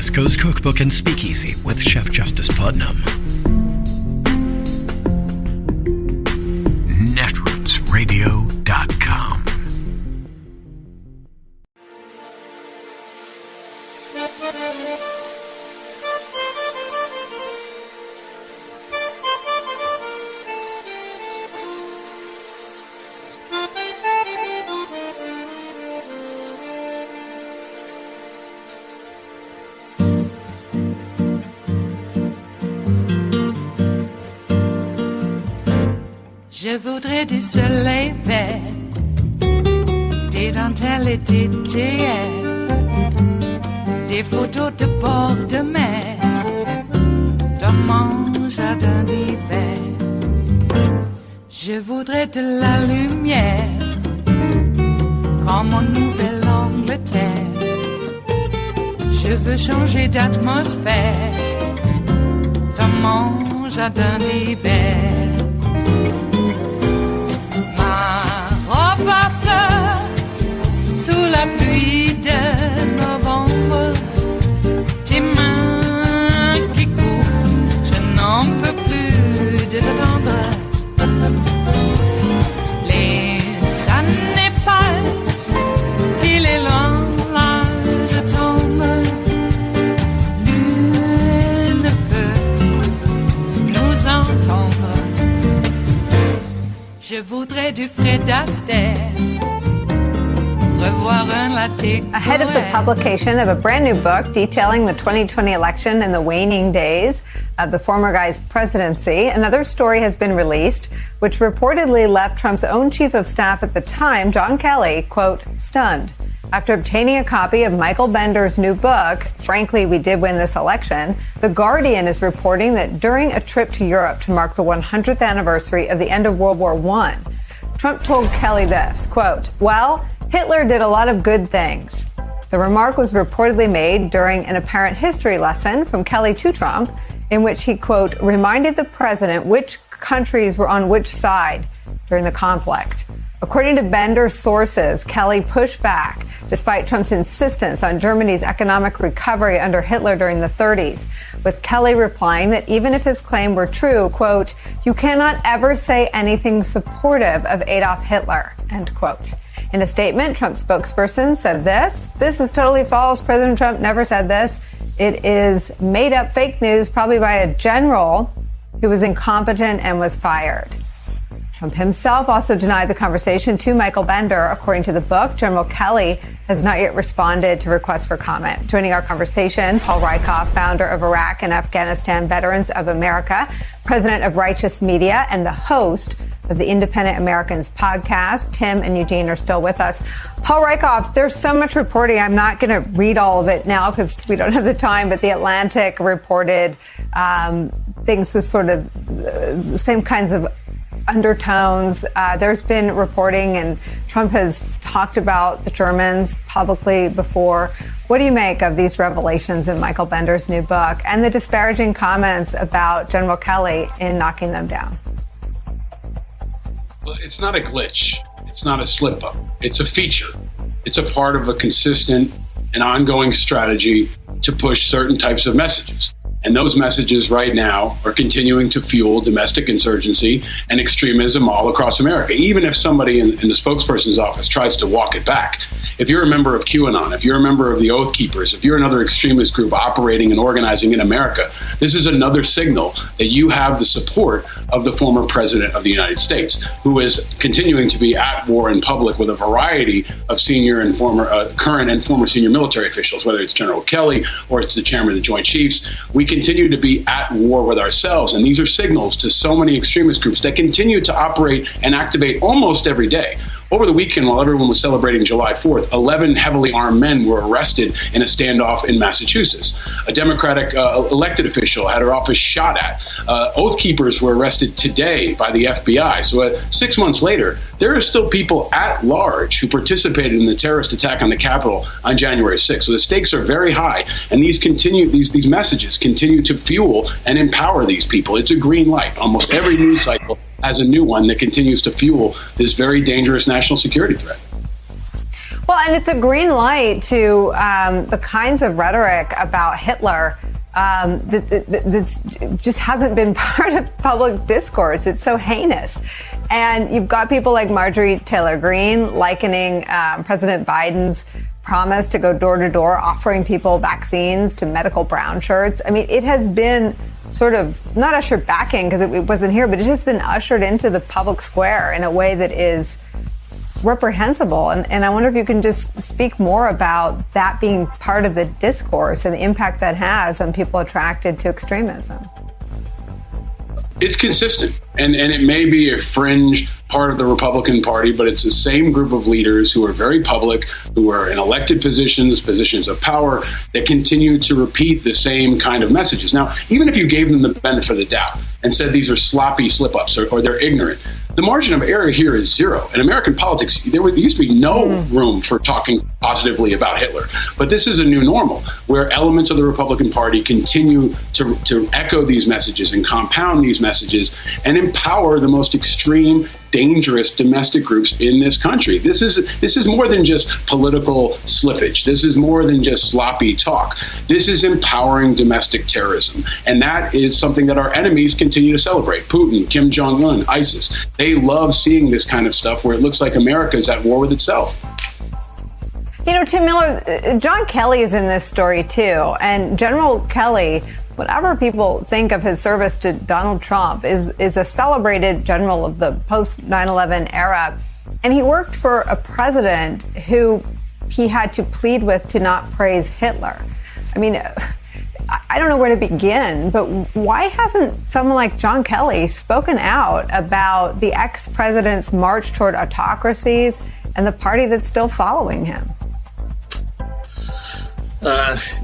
West Coast Cookbook and Speakeasy with Chef Justice Putnam. Netrootsradio.com. Je voudrais du soleil vert, des dentelles et des théières, des photos de bord de mer, dans mon jardin d'hiver. Je voudrais de la lumière, comme en Nouvelle-Angleterre. Je veux changer d'atmosphère, dans mon jardin d'hiver. Ma fleur sous la pluie de novembre, tes mains qui courent, je n'en peux plus de t'attendre. Les années passent, il est loin, là je tombe. Nul ne peut nous entendre. Je voudrais du Fred Astaire, revoir un latte. Ahead of the publication of a brand new book detailing the 2020 election and the waning days of the former guy's presidency, another story has been released, which reportedly left Trump's own chief of staff at the time, John Kelly, quote, stunned. After obtaining a copy of Michael Bender's new book, Frankly, We Did Win This Election, The Guardian is reporting that during a trip to Europe to mark the 100th anniversary of the end of World War I, Trump told Kelly this, quote, well, Hitler did a lot of good things. The remark was reportedly made during an apparent history lesson from Kelly to Trump, in which he, quote, reminded the president which countries were on which side during the conflict. According to Bender's sources, Kelly pushed back despite Trump's insistence on Germany's economic recovery under Hitler during the 30s, with Kelly replying that even if his claim were true, quote, you cannot ever say anything supportive of Adolf Hitler, end quote. In a statement, Trump's spokesperson said this is totally false. President Trump never said this. It is made up fake news, probably by a general who was incompetent and was fired. Trump himself also denied the conversation to Michael Bender. According to the book, General Kelly has not yet responded to requests for comment. Joining our conversation, Paul Rieckhoff, founder of Iraq and Afghanistan Veterans of America, president of Righteous Media, and the host of the Independent Americans podcast. Tim and Eugene are still with us. Paul Rieckhoff, there's so much reporting. I'm not going to read all of it now because we don't have the time, but The Atlantic reported things with sort of the same kinds of undertones. There's been reporting, and Trump has talked about the Germans publicly before. What do you make of these revelations in Michael Bender's new book and the disparaging comments about General Kelly in knocking them down? Well, it's not a glitch. It's not a slip-up. It's a feature. It's a part of a consistent and ongoing strategy to push certain types of messages. And those messages right now are continuing to fuel domestic insurgency and extremism all across America, even if somebody in the spokesperson's office tries to walk it back. If you're a member of QAnon, if you're a member of the Oath Keepers, if you're another extremist group operating and organizing in America, this is another signal that you have the support of the former president of the United States, who is continuing to be at war in public with a variety of senior and former, current and former senior military officials, whether it's General Kelly or it's the chairman of the Joint Chiefs. We continue to be at war with ourselves. And these are signals to so many extremist groups that continue to operate and activate almost every day. Over the weekend, while everyone was celebrating July 4th, 11 heavily armed men were arrested in a standoff in Massachusetts. A Democratic elected official had her office shot at. Oath Keepers were arrested today by the FBI. So 6 months later, there are still people at large who participated in the terrorist attack on the Capitol on January 6th. So the stakes are very high. And these messages continue to fuel and empower these people. It's a green light. Almost every news cycle has a new one that continues to fuel this very dangerous national security threat. Well, and it's a green light to the kinds of rhetoric about Hitler that just hasn't been part of public discourse. It's so heinous. And you've got people like Marjorie Taylor Greene likening President Biden's promise to go door to door, offering people vaccines to medical brown shirts. I mean, it has been sort of not ushered back in because it wasn't here, but it has been ushered into the public square in a way that is reprehensible. And I wonder if you can just speak more about that being part of the discourse and the impact that has on people attracted to extremism. It's consistent, and it may be a fringe part of the Republican Party, but it's the same group of leaders who are very public, who are in elected positions of power, that continue to repeat the same kind of messages. Now, even if you gave them the benefit of the doubt and said these are sloppy slip-ups or they're ignorant, the margin of error here is zero. In American politics, there used to be no room for talking positively about Hitler. But this is a new normal where elements of the Republican Party continue to echo these messages and compound these messages and empower the most extreme, dangerous domestic groups in this country. This is more than just political slippage. This is more than just sloppy talk. This is empowering domestic terrorism. And that is something that our enemies continue to celebrate. Putin, Kim Jong-un, ISIS. They love seeing this kind of stuff where it looks like America is at war with itself. You know, Tim Miller, John Kelly is in this story too. And General Kelly, whatever people think of his service to Donald Trump, is a celebrated general of the post 9/11 era. And he worked for a president who he had to plead with to not praise Hitler. I mean, I don't know where to begin, but why hasn't someone like John Kelly spoken out about the ex-president's march toward autocracies and the party that's still following him?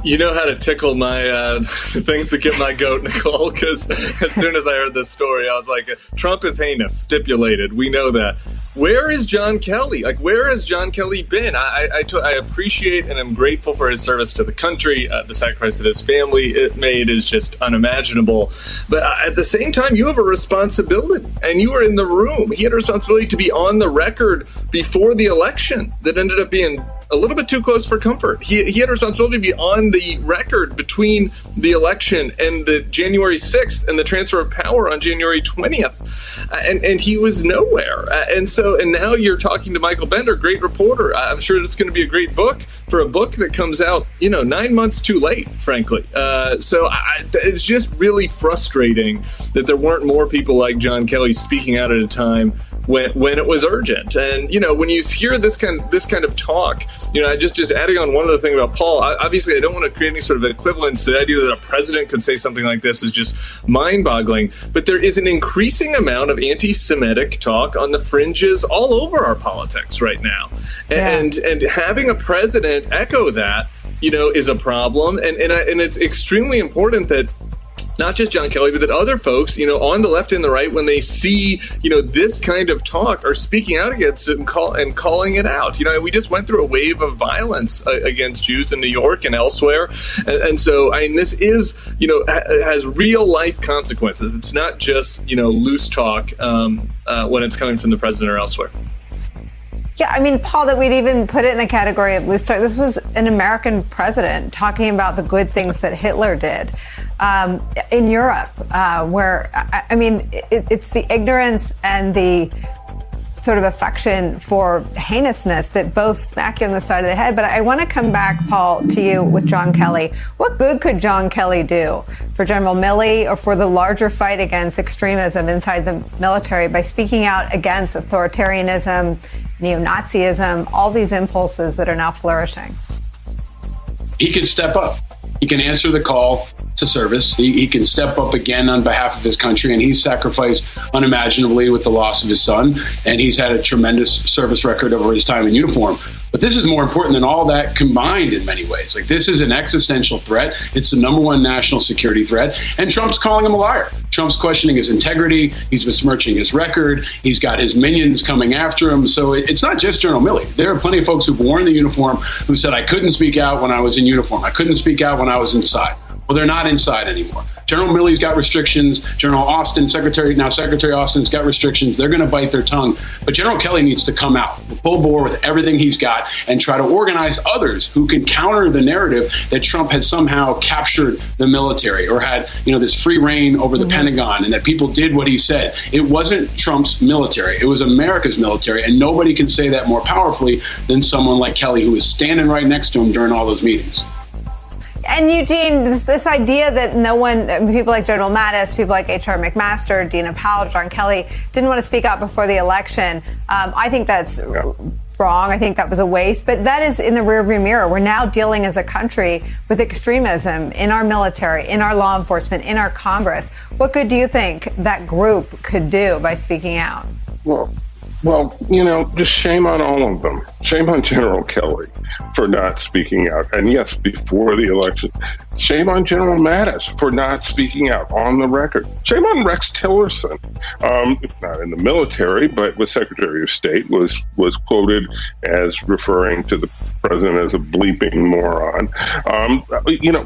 You know how to tickle my things to get my goat, Nicole, because as soon as I heard this story, I was like, Trump is heinous, stipulated. We know that. Where is John Kelly? Like, where has John Kelly been? I appreciate and am grateful for his service to the country. The sacrifice that his family made is just unimaginable. But at the same time, you have a responsibility, and you were in the room. He had a responsibility to be on the record before the election that ended up being a little bit too close for comfort. He had a responsibility to be on the record between the election and the January 6th and the transfer of power on January 20th. And he was nowhere. And now you're talking to Michael Bender, great reporter. I'm sure it's going to be a great book for a book that comes out, 9 months too late, frankly. It's just really frustrating that there weren't more people like John Kelly speaking out at a time when it was urgent. And, when you hear this kind of talk, I just adding on one other thing about Paul, obviously I don't want to create any sort of equivalence. The idea that a president could say something like this is just mind-boggling. But there is an increasing amount of anti-Semitic talk on the fringes all over our politics right now. And having a president echo that, is a problem. And it's extremely important that not just John Kelly, but that other folks, on the left and the right, when they see, this kind of talk, are speaking out against it and calling it out. We just went through a wave of violence against Jews in New York and elsewhere. And so, this is, has real life consequences. It's not just, loose talk when it's coming from the president or elsewhere. Yeah, Paul, that we'd even put it in the category of loose talk. This was an American president talking about the good things that Hitler did. In Europe, where, it's the ignorance and the sort of affection for heinousness that both smack you on the side of the head. But I want to come back, Paul, to you with John Kelly. What good could John Kelly do for General Milley or for the larger fight against extremism inside the military by speaking out against authoritarianism, neo-Nazism, all these impulses that are now flourishing? He can step up. He can answer the call to service. He can step up again on behalf of his country, and he's sacrificed unimaginably with the loss of his son, and he's had a tremendous service record over his time in uniform. But this is more important than all that combined in many ways. Like, this is an existential threat. It's the number one national security threat, and Trump's calling him a liar. Trump's questioning his integrity. He's besmirching his record. He's got his minions coming after him. So it's not just General Milley. There are plenty of folks who've worn the uniform who said, I couldn't speak out when I was in uniform. I couldn't speak out when I was inside. Well, they're not inside anymore. General Milley's got restrictions. General Austin, Secretary Austin's got restrictions. They're going to bite their tongue. But General Kelly needs to come out full bore with everything he's got and try to organize others who can counter the narrative that Trump had somehow captured the military or had, this free reign over the Pentagon and that people did what he said. It wasn't Trump's military. It was America's military. And nobody can say that more powerfully than someone like Kelly, who was standing right next to him during all those meetings. And Eugene, this idea that people like General Mattis, people like H.R. McMaster, Dina Powell, John Kelly didn't want to speak out before the election. I think that's wrong. I think that was a waste. But that is in the rearview mirror. We're now dealing as a country with extremism in our military, in our law enforcement, in our Congress. What good do you think that group could do by speaking out? Well, just shame on all of them. Shame on General Kelly for not speaking out. And yes, before the election, shame on General Mattis for not speaking out on the record. Shame on Rex Tillerson, not in the military, but was Secretary of State, was quoted as referring to the president as a bleeping moron.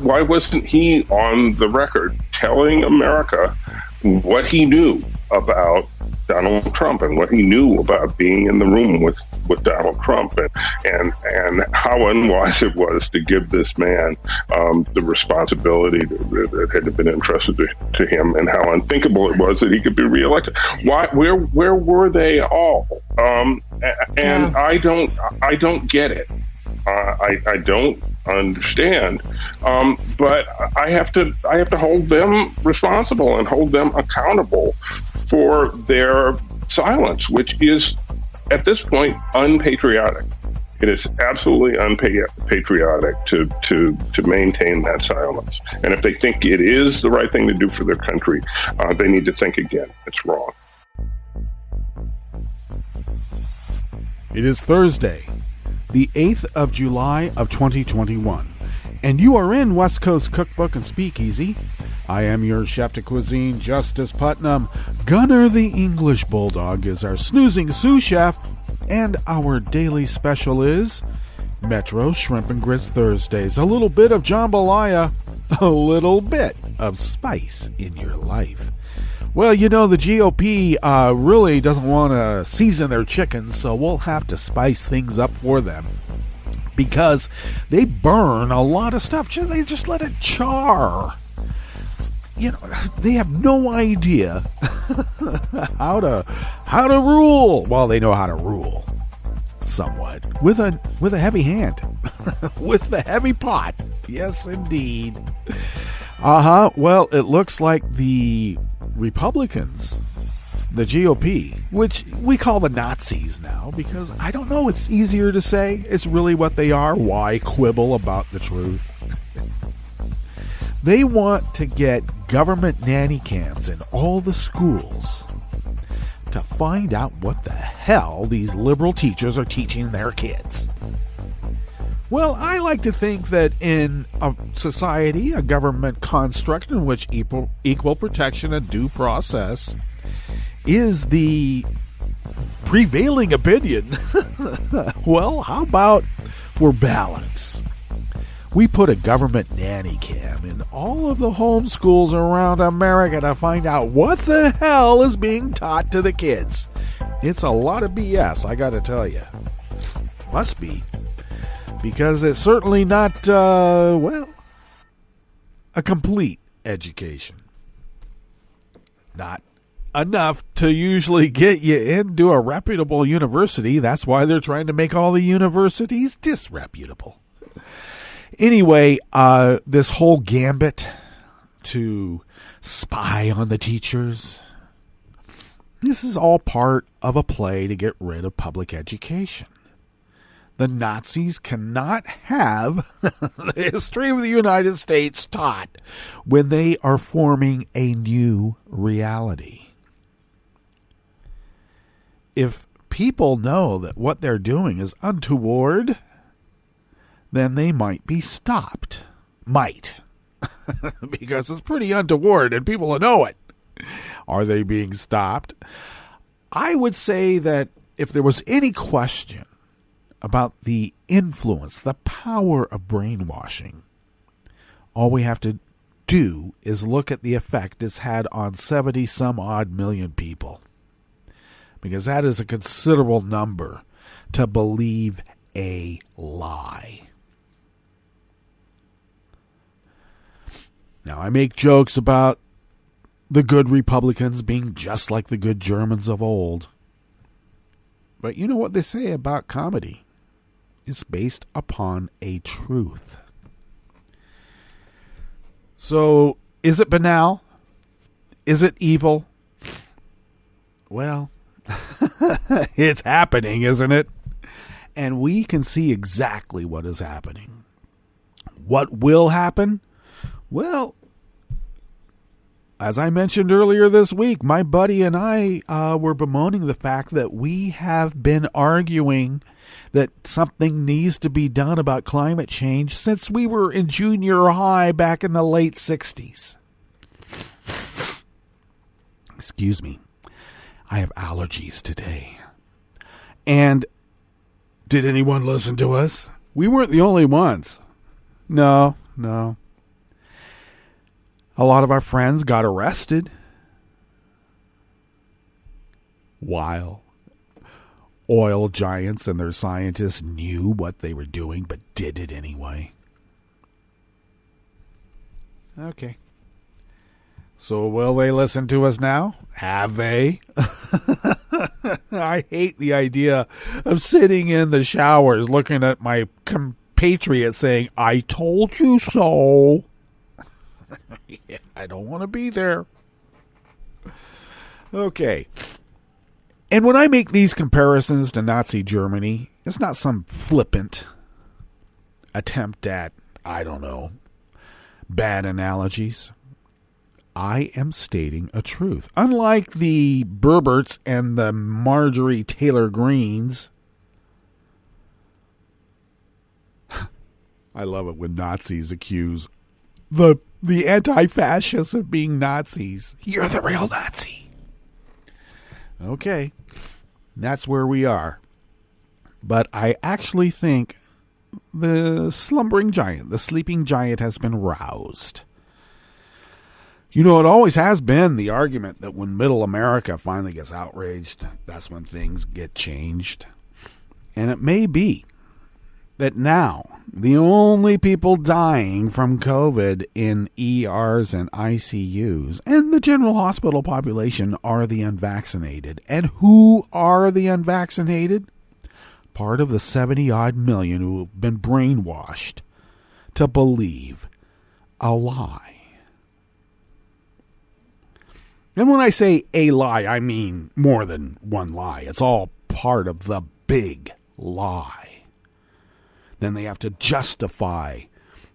Why wasn't he on the record telling America what he knew about Donald Trump and what he knew about being in the room with Donald Trump and how unwise it was to give this man the responsibility that had been entrusted to him, and how unthinkable it was that he could be reelected. Where were they all? I don't get it. I don't understand, but I have to hold them responsible and hold them accountable for their silence, which is at this point unpatriotic. It is absolutely unpatriotic to maintain that silence. And if they think it is the right thing to do for their country, they need to think again. It's wrong. It is Thursday, the 8th of July of 2021, and you are in West Coast Cookbook and Speakeasy. I am your chef de cuisine, Justice Putnam. Gunner the English Bulldog is our snoozing sous chef, and our daily special is Metro Shrimp and Grits Thursdays. A little bit of jambalaya, a little bit of spice in your life. Well, the GOP really doesn't want to season their chickens, so we'll have to spice things up for them, because they burn a lot of stuff. They just let it char. They have no idea how to rule. Well, they know how to rule somewhat with a heavy hand, with the heavy pot. Yes, indeed. Well, it looks like the Republicans, the GOP, which we call the Nazis now, because I don't know, it's easier to say. It's really what they are. Why quibble about the truth? They want to get government nanny cams in all the schools to find out what the hell these liberal teachers are teaching their kids. Well, I like to think that in a society, a government construct in which equal protection and due process is the prevailing opinion, well, how about for balance? We put a government nanny cam in all of the homeschools around America to find out what the hell is being taught to the kids. It's a lot of BS, I gotta tell you. Must be. Because it's certainly not, a complete education. Not enough to usually get you into a reputable university. That's why they're trying to make all the universities disreputable. Anyway, this whole gambit to spy on the teachers, this is all part of a play to get rid of public education. The Nazis cannot have the history of the United States taught when they are forming a new reality. If people know that what they're doing is untoward, then they might be stopped. Might. Because it's pretty untoward and people know it. Are they being stopped? I would say that if there was any question about the influence, the power of brainwashing, all we have to do is look at the effect it's had on 70 some odd million people. Because that is a considerable number to believe a lie. Now, I make jokes about the good Republicans being just like the good Germans of old. But you know what they say about comedy? It's based upon a truth. So, is it banal? Is it evil? Well, it's happening, isn't it? And we can see exactly what is happening. What will happen? Well, as I mentioned earlier this week, my buddy and I were bemoaning the fact that we have been arguing that something needs to be done about climate change since we were in junior high back in the late 60s. Excuse me. I have allergies today. And did anyone listen to us? We weren't the only ones. No. A lot of our friends got arrested while oil giants and their scientists knew what they were doing but did it anyway. Okay. So will they listen to us now? Have they? I hate the idea of sitting in the showers looking at my compatriots saying, I told you so. Yeah, I don't want to be there. Okay. And when I make these comparisons to Nazi Germany, it's not some flippant attempt at, I don't know, bad analogies. I am stating a truth. Unlike the Berberts and the Marjorie Taylor Greens, I love it when Nazis accuse the anti-fascists of being Nazis. You're the real Nazi. Okay, that's where we are. But I actually think the slumbering giant, the sleeping giant, has been roused. You know, it always has been the argument that when middle America finally gets outraged, that's when things get changed. And it may be that now the only people dying from COVID in ERs and ICUs and the general hospital population are the unvaccinated. And who are the unvaccinated? Part of the 70-odd million who have been brainwashed to believe a lie. And when I say a lie, I mean more than one lie. It's all part of the big lie. Then they have to justify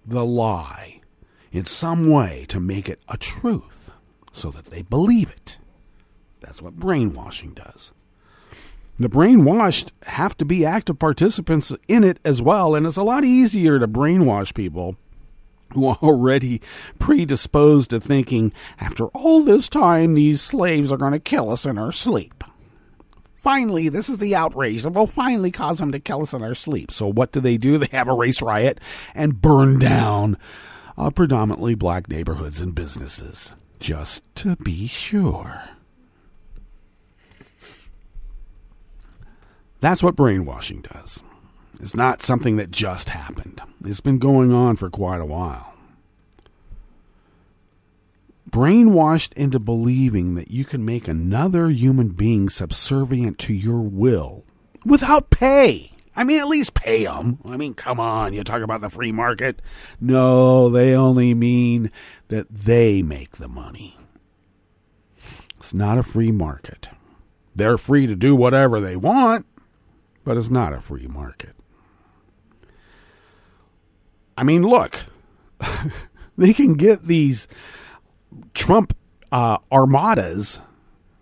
the lie in some way to make it a truth so that they believe it. That's what brainwashing does. The brainwashed have to be active participants in it as well, and it's a lot easier to brainwash people who are already predisposed to thinking, after all this time, these slaves are going to kill us in our sleep. Finally, this is the outrage that will finally cause them to kill us in our sleep. So what do? They have a race riot and burn down predominantly black neighborhoods and businesses, just to be sure. That's what brainwashing does. It's not something that just happened. It's been going on for quite a while. Brainwashed into believing that you can make another human being subservient to your will without pay. I mean, at least pay them. I mean, come on, you talk about the free market. No, they only mean that they make the money. It's not a free market. They're free to do whatever they want, but it's not a free market. I mean, look, they can get these Trump armadas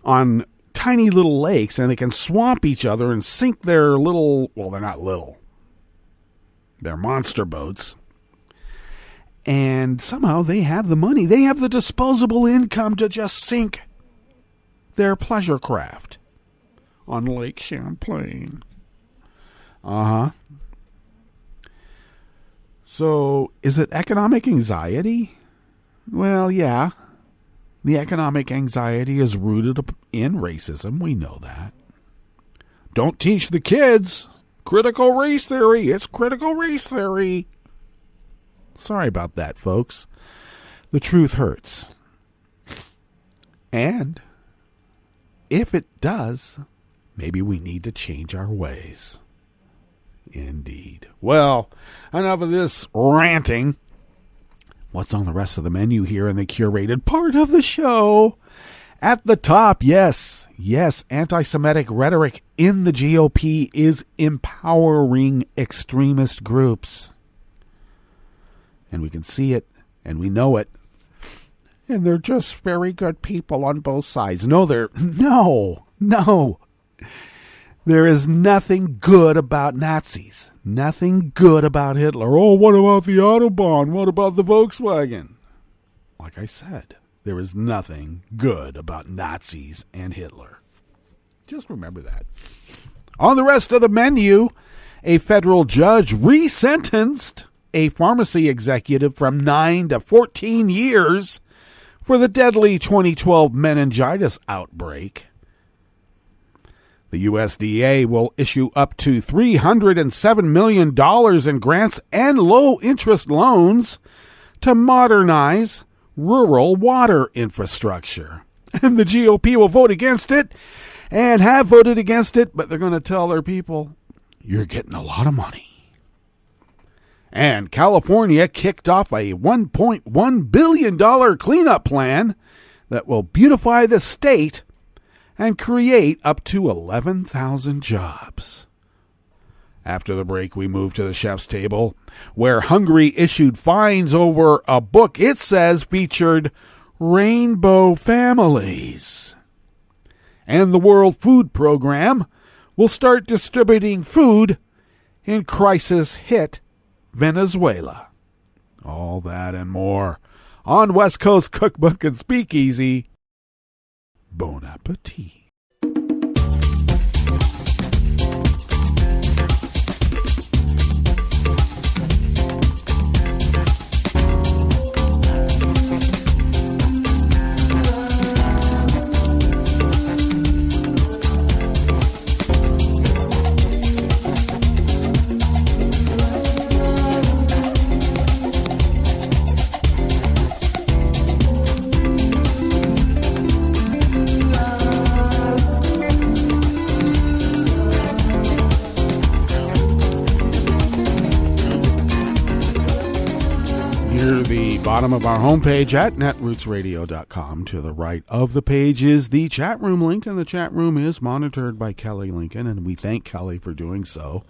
on tiny little lakes and they can swamp each other and sink their little, well, they're not little, they're monster boats. And somehow they have the money. They have the disposable income to just sink their pleasure craft on Lake Champlain. So, is it economic anxiety? Well, yeah. The economic anxiety is rooted in racism. We know that. Don't teach the kids critical race theory. It's critical race theory. Sorry about that, folks. The truth hurts. And if it does, maybe we need to change our ways. Indeed. Well, enough of this ranting. What's on the rest of the menu here in the curated part of the show? At the top, yes, anti-Semitic rhetoric in the GOP is empowering extremist groups. And we can see it, and we know it. And they're just very good people on both sides. No. There is nothing good about Nazis. Nothing good about Hitler. Oh, what about the Autobahn? What about the Volkswagen? Like I said, there is nothing good about Nazis and Hitler. Just remember that. On the rest of the menu, a federal judge resentenced a pharmacy executive from 9 to 14 years for the deadly 2012 meningitis outbreak. The USDA will issue up to $307 million in grants and low-interest loans to modernize rural water infrastructure. And the GOP will vote against it and have voted against it, but they're going to tell their people, you're getting a lot of money. And California kicked off a $1.1 billion cleanup plan that will beautify the state and create up to 11,000 jobs. After the break, we move to the chef's table, where Hungary issued fines over a book it says featured rainbow families. And the World Food Program will start distributing food in crisis-hit Venezuela. All that and more on West Coast Cookbook and Speakeasy. Bon appetit. Bottom of our homepage at netrootsradio.com. To the right of the page is the chat room link, and the chat room is monitored by Kelly Lincoln, and we thank Kelly for doing so.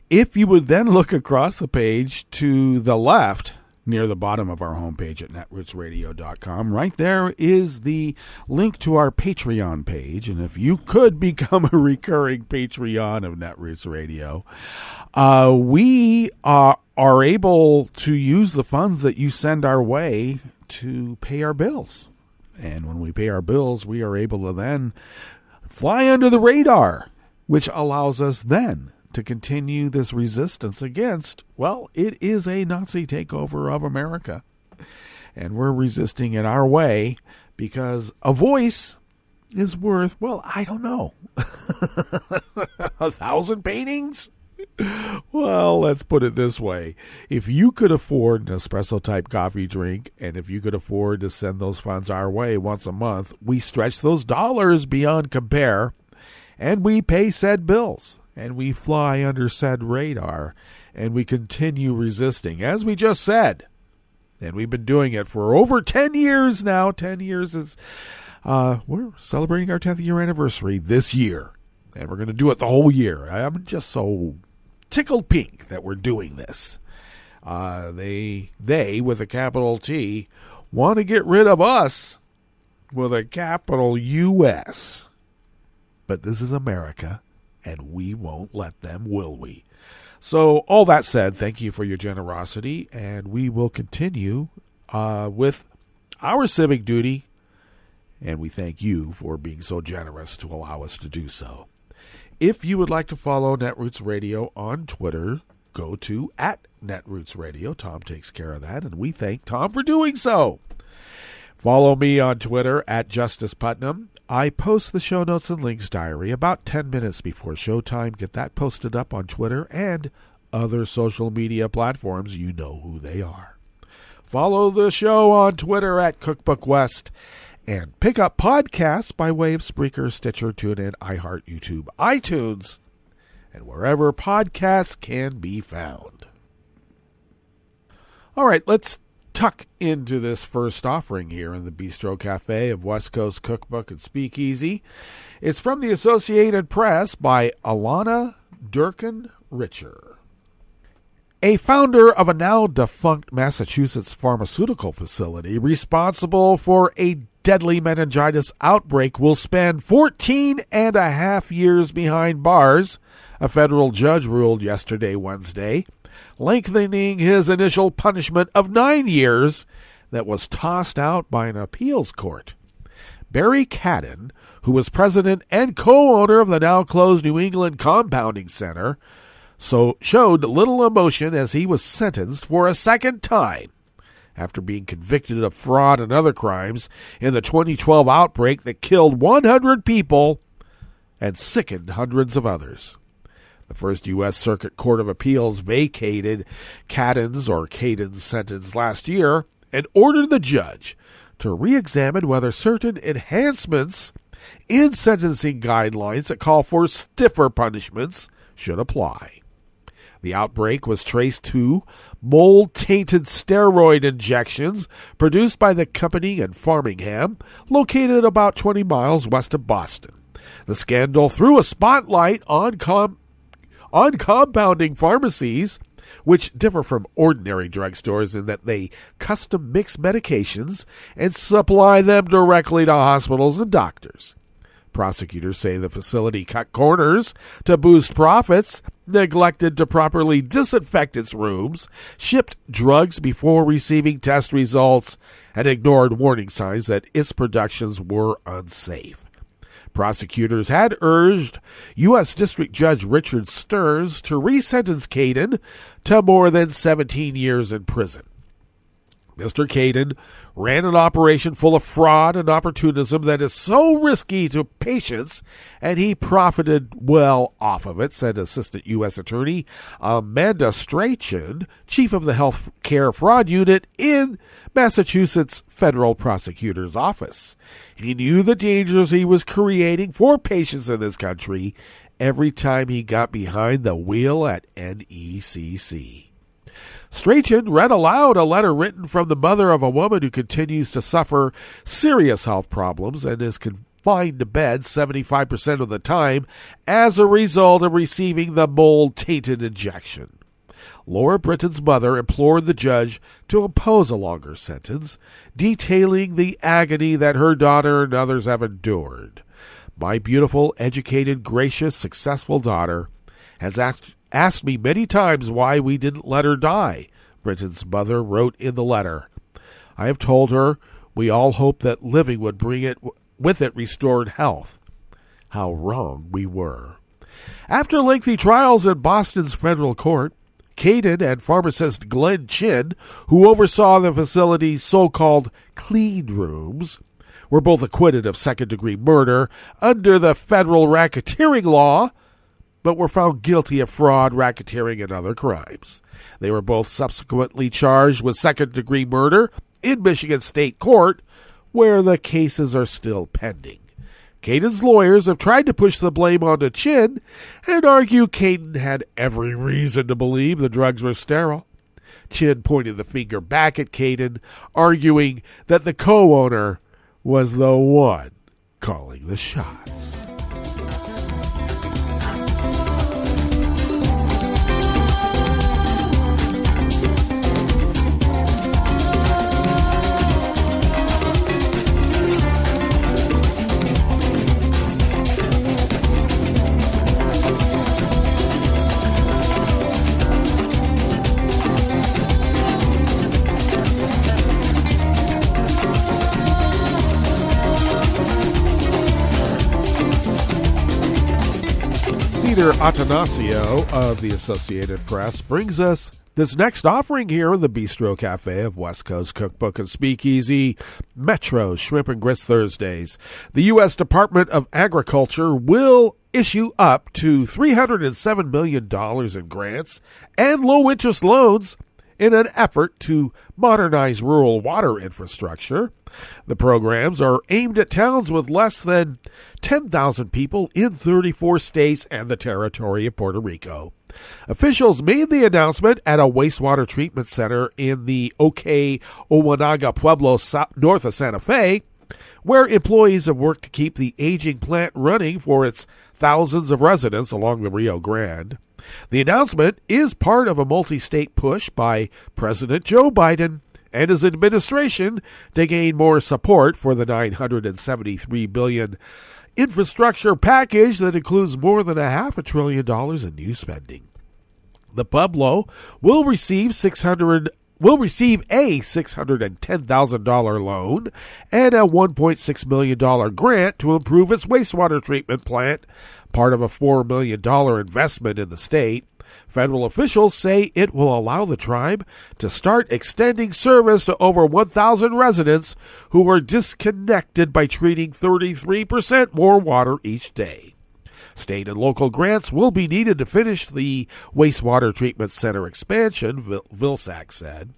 If you would then look across the page to the left, near the bottom of our homepage at netrootsradio.com, right there is the link to our Patreon page, and if you could become a recurring Patreon of Netroots Radio, we are able to use the funds that you send our way to pay our bills. And when we pay our bills, we are able to then fly under the radar, which allows us then to continue this resistance against, well, it is a Nazi takeover of America. And we're resisting it our way because a voice is worth, well, I don't know, 1,000 paintings? Well, let's put it this way. If you could afford an espresso-type coffee drink, and if you could afford to send those funds our way once a month, we stretch those dollars beyond compare, and we pay said bills, and we fly under said radar, and we continue resisting, as we just said. And we've been doing it for over 10 years now. 10 years is, we're celebrating our 10th year anniversary this year, and we're going to do it the whole year. I'm just so tickled pink that we're doing this. They with a capital T want to get rid of us with a capital U.S. But this is America, and we won't let them, will we? So all that said, thank you for your generosity, and we will continue with our civic duty, and we thank you for being so generous to allow us to do so. If you would like to follow Netroots Radio on Twitter, go to @NetrootsRadio. Tom takes care of that, and we thank Tom for doing so. Follow me on Twitter at Justice Putnam. I post the show notes and links diary about 10 minutes before showtime. Get that posted up on Twitter and other social media platforms. You know who they are. Follow the show on Twitter at Cookbook West. And pick up podcasts by way of Spreaker, Stitcher, TuneIn, iHeart, YouTube, iTunes, and wherever podcasts can be found. All right, let's tuck into this first offering here in the Bistro Cafe of West Coast Cookbook and Speakeasy. It's from the Associated Press by Alana Durkin-Richer. A founder of a now-defunct Massachusetts pharmaceutical facility responsible for a deadly meningitis outbreak will spend 14 and a half years behind bars, a federal judge ruled yesterday, Wednesday, lengthening his initial punishment of 9 years that was tossed out by an appeals court. Barry Cadden, who was president and co-owner of the now-closed New England Compounding Center, showed little emotion as he was sentenced for a second time after being convicted of fraud and other crimes in the 2012 outbreak that killed 100 people and sickened hundreds of others. The First U.S. Circuit Court of Appeals vacated Cadden's sentence last year and ordered the judge to re-examine whether certain enhancements in sentencing guidelines that call for stiffer punishments should apply. The outbreak was traced to mold-tainted steroid injections produced by the company in Framingham, located about 20 miles west of Boston. The scandal threw a spotlight on compounding pharmacies, which differ from ordinary drugstores in that they custom mix medications and supply them directly to hospitals and doctors. Prosecutors say the facility cut corners to boost profits, neglected to properly disinfect its rooms, shipped drugs before receiving test results, and ignored warning signs that its productions were unsafe. Prosecutors had urged U.S. District Judge Richard Stearns to resentence Cadden to more than 17 years in prison. Mr. Cadden ran an operation full of fraud and opportunism that is so risky to patients, and he profited well off of it, said Assistant U.S. Attorney Amanda Strachan, chief of the Health Care Fraud Unit in Massachusetts Federal Prosecutor's Office. He knew the dangers he was creating for patients in this country every time he got behind the wheel at NECC. Strachan read aloud a letter written from the mother of a woman who continues to suffer serious health problems and is confined to bed 75% of the time as a result of receiving the mold-tainted injection. Laura Britton's mother implored the judge to impose a longer sentence, detailing the agony that her daughter and others have endured. My beautiful, educated, gracious, successful daughter has asked me many times why we didn't let her die, Britton's mother wrote in the letter. I have told her we all hoped that living would bring with it restored health. How wrong we were. After lengthy trials in Boston's federal court, Cadden and pharmacist Glenn Chin, who oversaw the facility's so-called clean rooms, were both acquitted of second-degree murder under the federal racketeering law, but were found guilty of fraud, racketeering, and other crimes. They were both subsequently charged with second-degree murder in Michigan State Court, where the cases are still pending. Cadden's lawyers have tried to push the blame onto Chin and argue Cadden had every reason to believe the drugs were sterile. Chin pointed the finger back at Cadden, arguing that the co-owner was the one calling the shots. Peter Atanasio of the Associated Press brings us This next offering here in the Bistro Cafe of West Coast Cookbook and Speakeasy, Metro Shrimp and Grits Thursdays. The U.S. Department of Agriculture will issue up to $307 million in grants and low-interest loans in an effort to modernize rural water infrastructure. The programs are aimed at towns with less than 10,000 people in 34 states and the territory of Puerto Rico. Officials made the announcement at a wastewater treatment center in the Owanaga Pueblo north of Santa Fe, where employees have worked to keep the aging plant running for its thousands of residents along the Rio Grande. The announcement is part of a multi-state push by President Joe Biden and his administration to gain more support for the $973 billion infrastructure package that includes more than $500 billion in new spending. The Pueblo will receive a $610,000 loan and a $1.6 million grant to improve its wastewater treatment plant, part of a $4 million investment in the state. Federal officials say it will allow the tribe to start extending service to over 1,000 residents who are disconnected by treating 33% more water each day. State and local grants will be needed to finish the wastewater treatment center expansion, Vilsack said.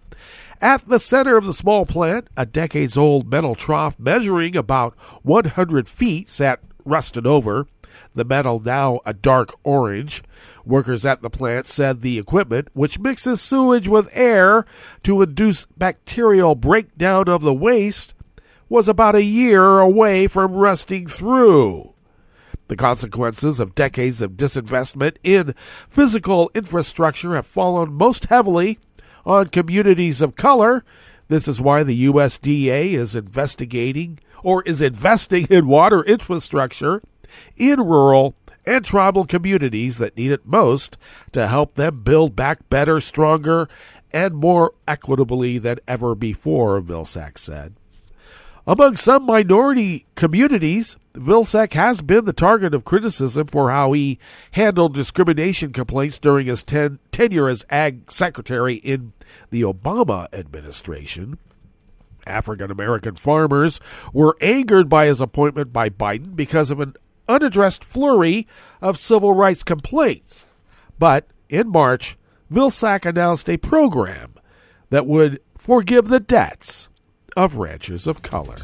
At the center of the small plant, a decades-old metal trough measuring about 100 feet sat rusted over, the metal now a dark orange. Workers at the plant said the equipment, which mixes sewage with air to induce bacterial breakdown of the waste, was about a year away from rusting through. The consequences of decades of disinvestment in physical infrastructure have fallen most heavily on communities of color. This is why the USDA is investing in water infrastructure in rural and tribal communities that need it most to help them build back better, stronger, and more equitably than ever before, Vilsack said. Among some minority communities, Vilsack has been the target of criticism for how he handled discrimination complaints during his tenure as Ag Secretary in the Obama administration. African-American farmers were angered by his appointment by Biden because of an unaddressed flurry of civil rights complaints. But in March, Vilsack announced a program that would forgive the debts of ranchers of color.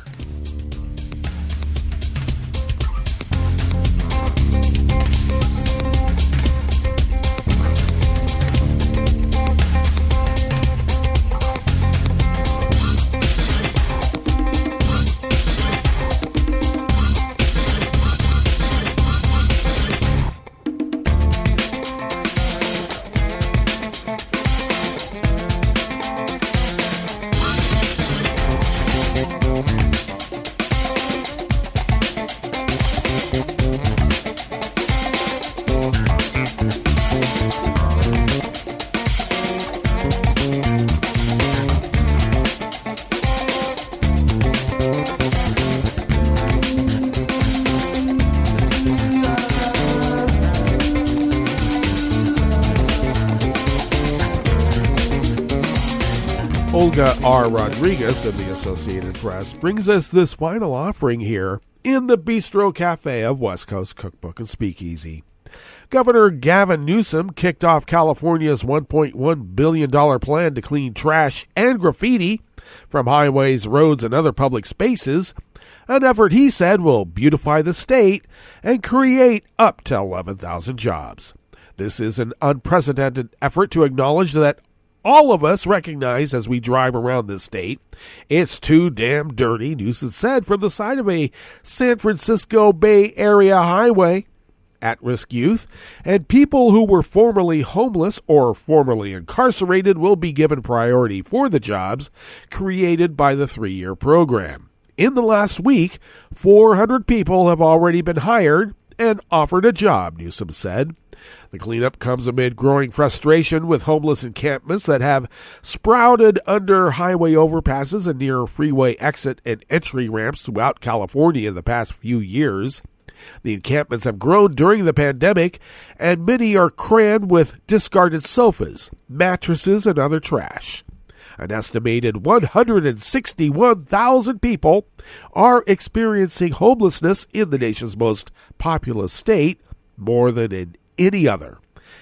Olga R. Rodriguez of the Associated Press brings us this final offering here in the Bistro Cafe of West Coast Cookbook and Speakeasy. Governor Gavin Newsom kicked off California's $1.1 billion plan to clean trash and graffiti from highways, roads, and other public spaces, an effort he said will beautify the state and create up to 11,000 jobs. This is an unprecedented effort to acknowledge that all of us recognize as we drive around this state. It's too damn dirty, Newsom said from the side of a San Francisco Bay Area highway. At-risk youth and people who were formerly homeless or formerly incarcerated will be given priority for the jobs created by the 3-year program. In the last week, 400 people have already been hired and offered a job, Newsom said. The cleanup comes amid growing frustration with homeless encampments that have sprouted under highway overpasses and near freeway exit and entry ramps throughout California in the past few years. The encampments have grown during the pandemic, and many are crammed with discarded sofas, mattresses, and other trash. An estimated 161,000 people are experiencing homelessness in the nation's most populous state, more than in any other.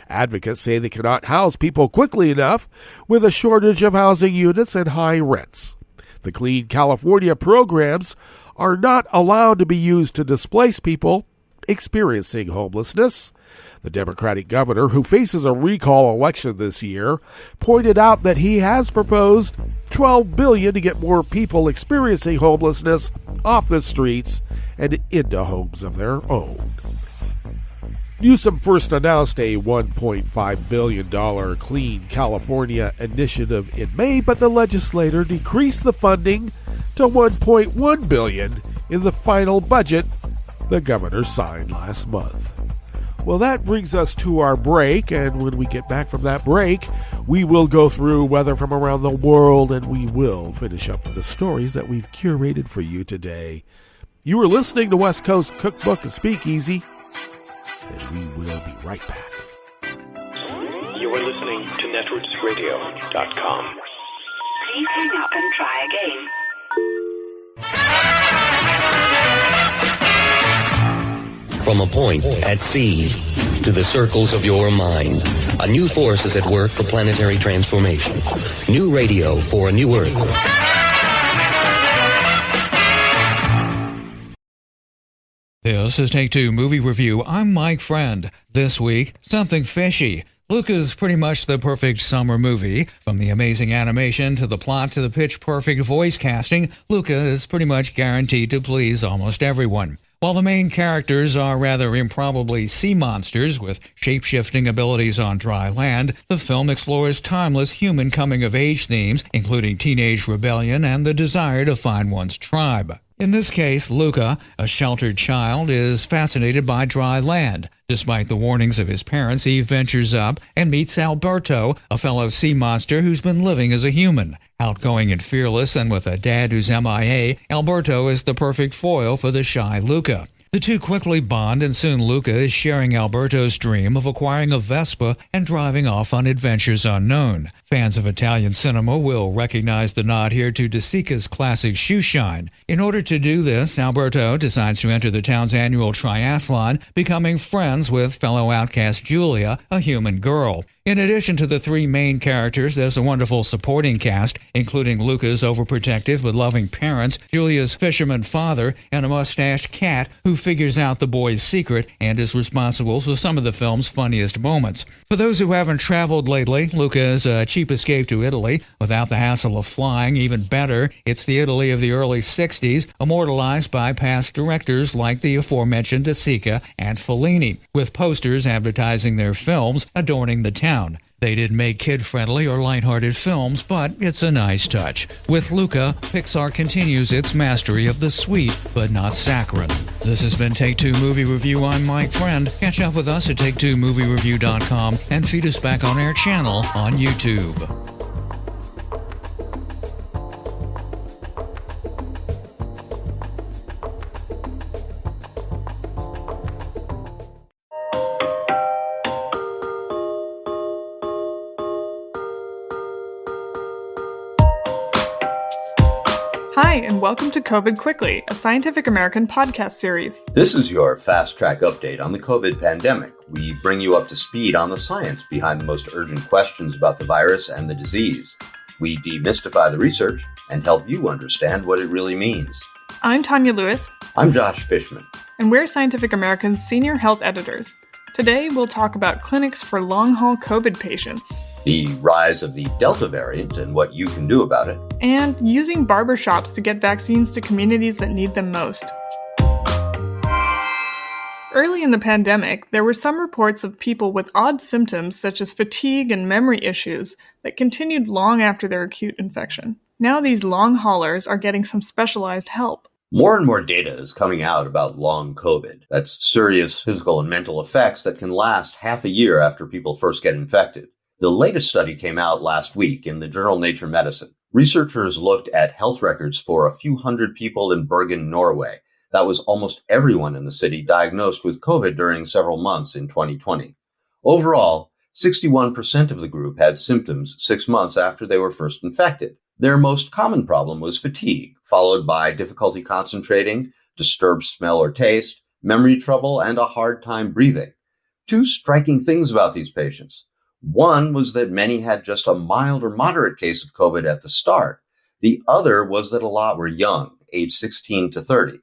Advocates say they cannot house people quickly enough with a shortage of housing units and high rents. The Clean California programs are not allowed to be used to displace people experiencing homelessness. The Democratic governor, who faces a recall election this year, pointed out that he has proposed $12 billion to get more people experiencing homelessness off the streets and into homes of their own. Newsom first announced a $1.5 billion Clean California initiative in May, but the legislature decreased the funding to $1.1 billion in the final budget the governor signed last month. Well, that brings us to our break, and when we get back from that break, we will go through weather from around the world, and we will finish up with the stories that we've curated for you today. You are listening to West Coast Cookbook and Speakeasy, and we will be right back. You are listening to netrootsradio.com. Please hang up and try again. From a point at sea to the circles of your mind, a new force is at work for planetary transformation. New radio for a new Earth. This is Take Two Movie Review. I'm Mike Friend. This week, something fishy. Luca's pretty much the perfect summer movie. From the amazing animation to the plot to the pitch-perfect voice casting, Luca is pretty much guaranteed to please almost everyone. While the main characters are rather improbably sea monsters with shape-shifting abilities on dry land, the film explores timeless human coming-of-age themes, including teenage rebellion and the desire to find one's tribe. In this case, Luca, a sheltered child, is fascinated by dry land. Despite the warnings of his parents, he ventures up and meets Alberto, a fellow sea monster who's been living as a human. Outgoing and fearless, and with a dad who's MIA, Alberto is the perfect foil for the shy Luca. The two quickly bond, and soon Luca is sharing Alberto's dream of acquiring a Vespa and driving off on adventures unknown. Fans of Italian cinema will recognize the nod here to De Sica's classic shoe shine. In order to do this, Alberto decides to enter the town's annual triathlon, becoming friends with fellow outcast Julia, a human girl. In addition to the three main characters, there's a wonderful supporting cast, including Luca's overprotective but loving parents, Julia's fisherman father, and a mustached cat who figures out the boy's secret and is responsible for some of the film's funniest moments. For those who haven't traveled lately, Luca is a cheap escape to Italy without the hassle of flying. Even better, it's the Italy of the early 60s, immortalized by past directors like the aforementioned De Sica and Fellini, with posters advertising their films adorning the town. They didn't make kid-friendly or lighthearted films, but it's a nice touch. With Luca, Pixar continues its mastery of the sweet, but not saccharine. This has been Take Two Movie Review. I'm Mike Friend. Catch up with us at take2moviereview.com and feed us back on our channel on YouTube. Hi, and welcome to COVID Quickly, a Scientific American podcast series. This is your fast-track update on the COVID pandemic. We bring you up to speed on the science behind the most urgent questions about the virus and the disease. We demystify the research and help you understand what it really means. I'm Tanya Lewis. I'm Josh Fishman. And we're Scientific American's senior health editors. Today, we'll talk about clinics for long-haul COVID patients, the rise of the Delta variant and what you can do about it, and using barbershops to get vaccines to communities that need them most. Early in the pandemic, there were some reports of people with odd symptoms such as fatigue and memory issues that continued long after their acute infection. Now these long haulers are getting some specialized help. More and more data is coming out about long COVID. That's serious physical and mental effects that can last half a year after people first get infected. The latest study came out last week in the journal Nature Medicine. Researchers looked at health records for a few hundred people in Bergen, Norway. That was almost everyone in the city diagnosed with COVID during several months in 2020. Overall, 61% of the group had symptoms 6 months after they were first infected. Their most common problem was fatigue, followed by difficulty concentrating, disturbed smell or taste, memory trouble, and a hard time breathing. Two striking things about these patients. One was that many had just a mild or moderate case of COVID at the start. The other was that a lot were young, age 16 to 30.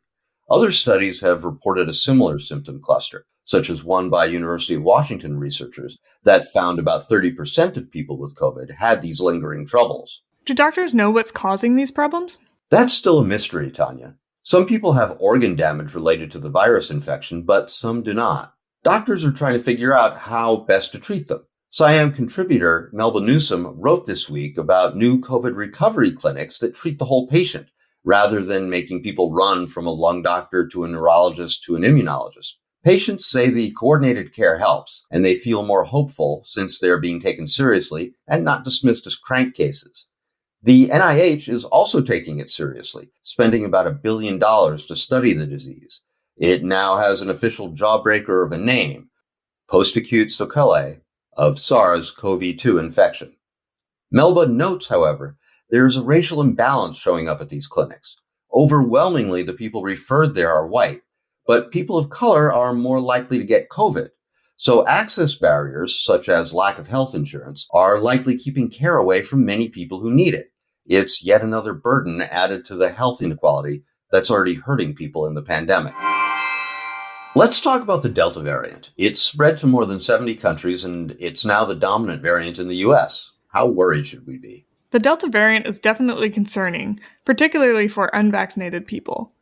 Other studies have reported a similar symptom cluster, such as one by University of Washington researchers that found about 30% of people with COVID had these lingering troubles. Do doctors know what's causing these problems? That's still a mystery, Tanya. Some people have organ damage related to the virus infection, but some do not. Doctors are trying to figure out how best to treat them. SciAm contributor Melba Newsom wrote this week about new COVID recovery clinics that treat the whole patient, rather than making people run from a lung doctor to a neurologist to an immunologist. Patients say the coordinated care helps, and they feel more hopeful since they're being taken seriously and not dismissed as crank cases. The NIH is also taking it seriously, spending about $1 billion to study the disease. It now has an official jawbreaker of a name, post-acute sequelae of SARS-CoV-2 infection. Melba notes, however, there's a racial imbalance showing up at these clinics. Overwhelmingly, the people referred there are white, but people of color are more likely to get COVID. So access barriers, such as lack of health insurance, are likely keeping care away from many people who need it. It's yet another burden added to the health inequality that's already hurting people in the pandemic. Let's talk about the Delta variant. It's spread to more than 70 countries, and it's now the dominant variant in the US. How worried should we be? The Delta variant is definitely concerning, particularly for unvaccinated people.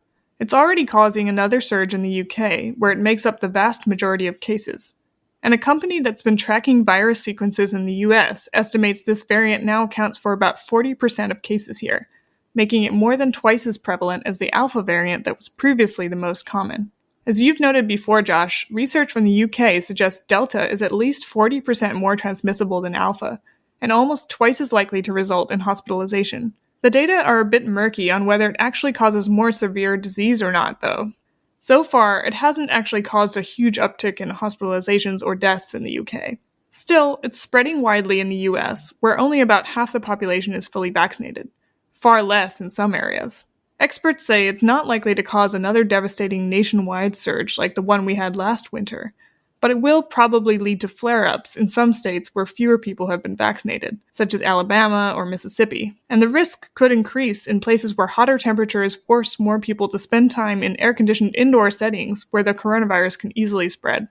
It's already causing another surge in the UK, where it makes up the vast majority of cases. And a company that's been tracking virus sequences in the US estimates this variant now accounts for about 40% of cases here, making it more than twice as prevalent as the Alpha variant that was previously the most common. As you've noted before, Josh, research from the UK suggests Delta is at least 40% more transmissible than Alpha, and almost twice as likely to result in hospitalization. The data are a bit murky on whether it actually causes more severe disease or not, though. So far, it hasn't actually caused a huge uptick in hospitalizations or deaths in the UK. Still, it's spreading widely in the US, where only about half the population is fully vaccinated, far less in some areas. Experts say it's not likely to cause another devastating nationwide surge like the one we had last winter, but it will probably lead to flare-ups in some states where fewer people have been vaccinated, such as Alabama or Mississippi. And the risk could increase in places where hotter temperatures force more people to spend time in air-conditioned indoor settings where the coronavirus can easily spread.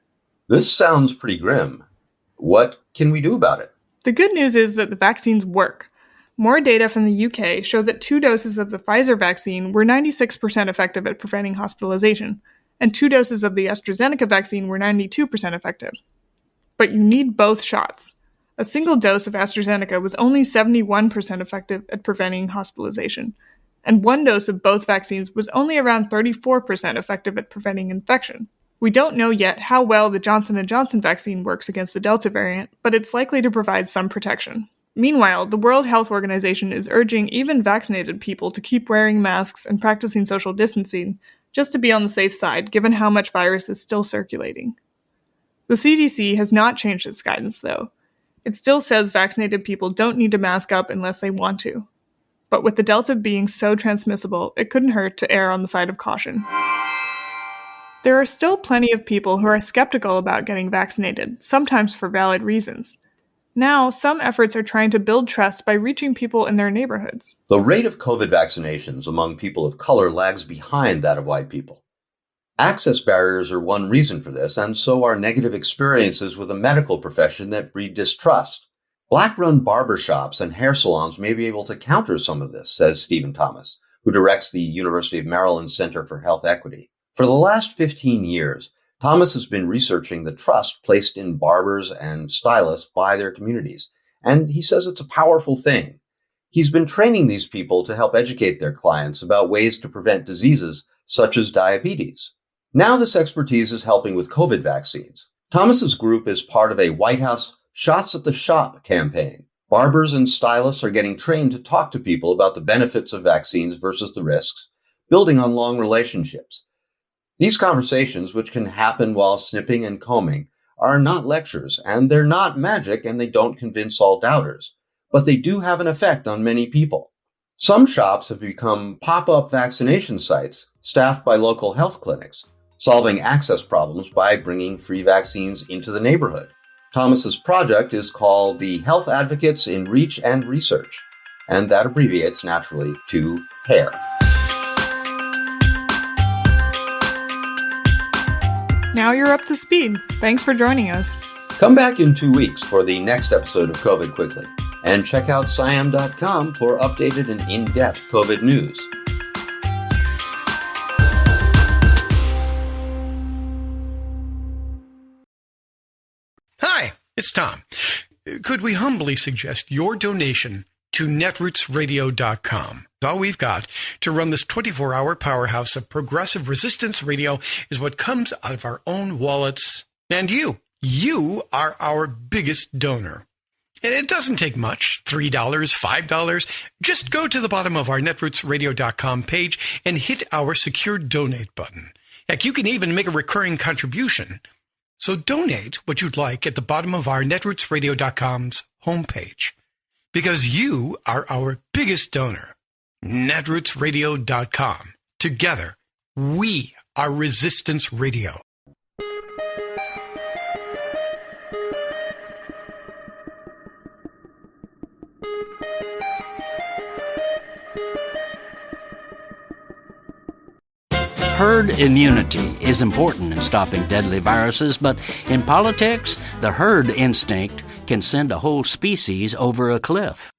This sounds pretty grim. What can we do about it? The good news is that the vaccines work. More data from the UK show that 2 doses of the Pfizer vaccine were 96% effective at preventing hospitalization, and 2 doses of the AstraZeneca vaccine were 92% effective. But you need both shots. A single dose of AstraZeneca was only 71% effective at preventing hospitalization, and 1 dose of both vaccines was only around 34% effective at preventing infection. We don't know yet how well the Johnson & Johnson vaccine works against the Delta variant, but it's likely to provide some protection. Meanwhile, the World Health Organization is urging even vaccinated people to keep wearing masks and practicing social distancing, just to be on the safe side, given how much virus is still circulating. The CDC has not changed its guidance, though. It still says vaccinated people don't need to mask up unless they want to. But with the Delta being so transmissible, it couldn't hurt to err on the side of caution. There are still plenty of people who are skeptical about getting vaccinated, sometimes for valid reasons. Now, some efforts are trying to build trust by reaching people in their neighborhoods. The rate of COVID vaccinations among people of color lags behind that of white people. Access barriers are one reason for this, and so are negative experiences with a medical profession that breed distrust. Black-run barbershops and hair salons may be able to counter some of this, says Stephen Thomas, who directs the University of Maryland Center for Health Equity. For the last 15 years, Thomas has been researching the trust placed in barbers and stylists by their communities, and he says it's a powerful thing. He's been training these people to help educate their clients about ways to prevent diseases such as diabetes. Now this expertise is helping with COVID vaccines. Thomas's group is part of a White House Shots at the Shop campaign. Barbers and stylists are getting trained to talk to people about the benefits of vaccines versus the risks, building on long relationships. These conversations, which can happen while snipping and combing, are not lectures, and they're not magic, and they don't convince all doubters, but they do have an effect on many people. Some shops have become pop-up vaccination sites staffed by local health clinics, solving access problems by bringing free vaccines into the neighborhood. Thomas's project is called the Health Advocates in Reach and Research, and that abbreviates naturally to HARE. Now you're up to speed. Thanks for joining us. Come back in 2 weeks for the next episode of COVID Quickly, and check out SciAm.com for updated and in-depth COVID news. Hi, it's Tom. Could we humbly suggest your donation to netrootsradio.com? All we've got to run this 24-hour powerhouse of progressive resistance radio is what comes out of our own wallets. And you are our biggest donor. It doesn't take much, $3, $5. Just go to the bottom of our netrootsradio.com page and hit our secure donate button. Heck, you can even make a recurring contribution. So donate what you'd like at the bottom of our netrootsradio.com's homepage, because you are our biggest donor. netrootsradio.com. Together, we are Resistance Radio. Herd immunity is important in stopping deadly viruses, but in politics, the herd instinct can send a whole species over a cliff.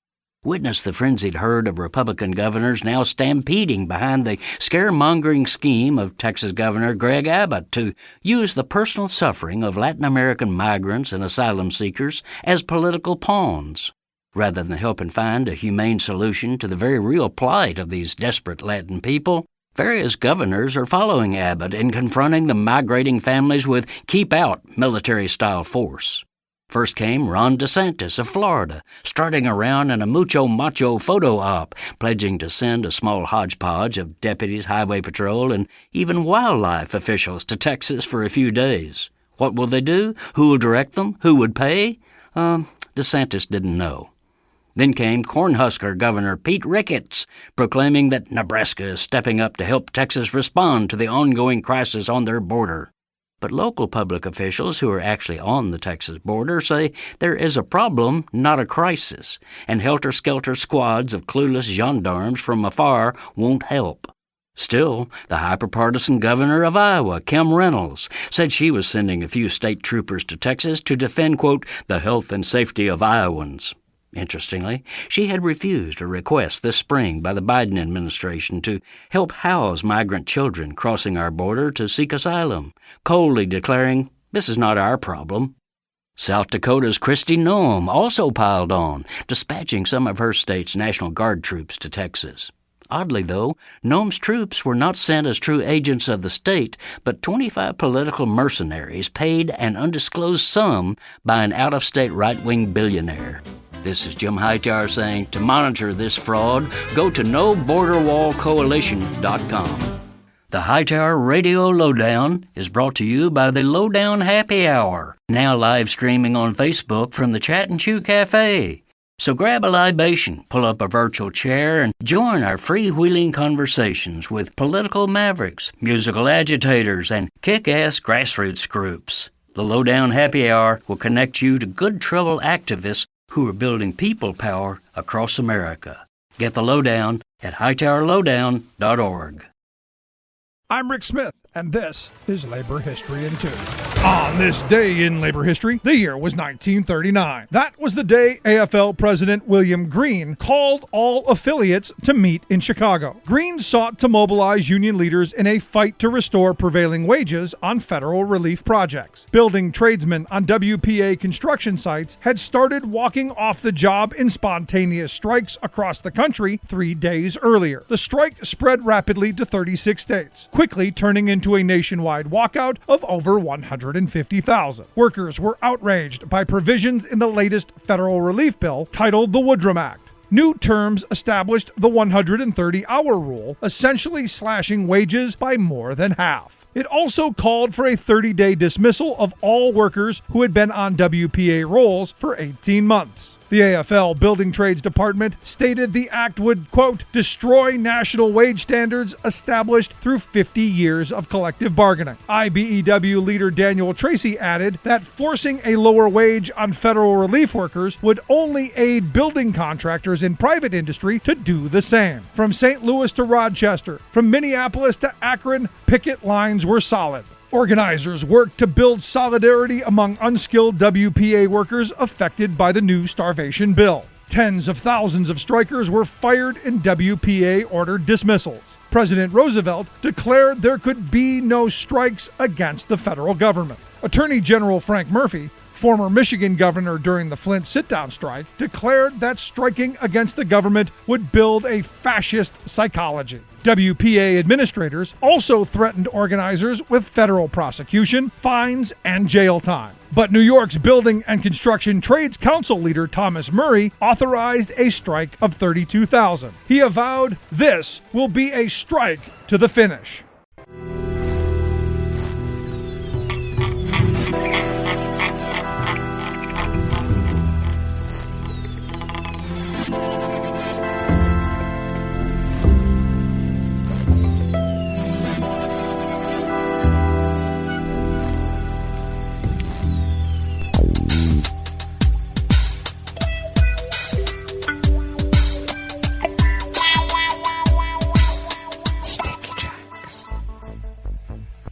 Witness the frenzied herd of Republican governors now stampeding behind the scaremongering scheme of Texas Governor Greg Abbott to use the personal suffering of Latin American migrants and asylum seekers as political pawns, rather than helping find a humane solution to the very real plight of these desperate Latin people. Various governors are following Abbott in confronting the migrating families with keep-out military-style force. First came Ron DeSantis of Florida, strutting around in a mucho-macho photo op, pledging to send a small hodgepodge of deputies, highway patrol, and even wildlife officials to Texas for a few days. What will they do? Who will direct them? Who would pay? DeSantis didn't know. Then came Cornhusker Governor Pete Ricketts, proclaiming that Nebraska is stepping up to help Texas respond to the ongoing crisis on their border. But local public officials who are actually on the Texas border say there is a problem, not a crisis, and helter-skelter squads of clueless gendarmes from afar won't help. Still, the hyper-partisan governor of Iowa, Kim Reynolds, said she was sending a few state troopers to Texas to defend, quote, the health and safety of Iowans. Interestingly, she had refused a request this spring by the Biden administration to help house migrant children crossing our border to seek asylum, coldly declaring, this is not our problem. South Dakota's Kristi Noem also piled on, dispatching some of her state's National Guard troops to Texas. Oddly, though, Noem's troops were not sent as true agents of the state, but 25 political mercenaries paid an undisclosed sum by an out-of-state right-wing billionaire. This is Jim Hightower saying, to monitor this fraud, go to NoBorderWallCoalition.com. The Hightower Radio Lowdown is brought to you by the Lowdown Happy Hour, now live streaming on Facebook from the Chat and Chew Cafe. So grab a libation, pull up a virtual chair, and join our freewheeling conversations with political mavericks, musical agitators, and kick-ass grassroots groups. The Lowdown Happy Hour will connect you to good trouble activists who are building people power across America. Get the lowdown at hightowerlowdown.org. I'm Rick Smith, and this is Labor History in 2. On this day in labor history, the year was 1939. That was the day AFL President William Greene called all affiliates to meet in Chicago. Greene sought to mobilize union leaders in a fight to restore prevailing wages on federal relief projects. Building tradesmen on WPA construction sites had started walking off the job in spontaneous strikes across the country 3 days earlier. The strike spread rapidly to 36 states, quickly turning into a nationwide walkout of over 150,000. Workers were outraged by provisions in the latest federal relief bill titled the Woodrum Act. New terms established the 130-hour rule, essentially slashing wages by more than half. It also called for a 30-day dismissal of all workers who had been on WPA rolls for 18 months. The AFL Building Trades Department stated the act would, quote, destroy national wage standards established through 50 years of collective bargaining. IBEW leader Daniel Tracy added that forcing a lower wage on federal relief workers would only aid building contractors in private industry to do the same. From St. Louis to Rochester, from Minneapolis to Akron, picket lines were solid. Organizers worked to build solidarity among unskilled WPA workers affected by the new starvation bill. Tens of thousands of strikers were fired in WPA-ordered dismissals. President Roosevelt declared there could be no strikes against the federal government. Attorney General Frank Murphy, former Michigan governor during the Flint sit-down strike, declared that striking against the government would build a fascist psychology. WPA administrators also threatened organizers with federal prosecution, fines, and jail time. But New York's Building and Construction Trades Council leader Thomas Murray authorized a strike of 32,000. He avowed, "This will be a strike to the finish."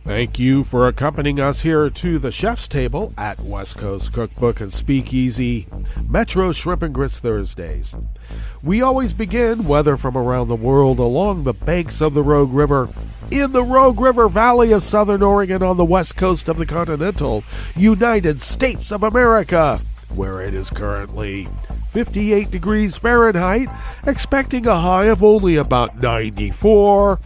Thank you for accompanying us here to the Chef's Table at West Coast Cookbook and Speakeasy, Metro Shrimp and Grits Thursdays. We always begin weather from around the world along the banks of the Rogue River, in the Rogue River Valley of Southern Oregon on the west coast of the continental United States of America, where it is currently 58 degrees Fahrenheit, expecting a high of only about 94.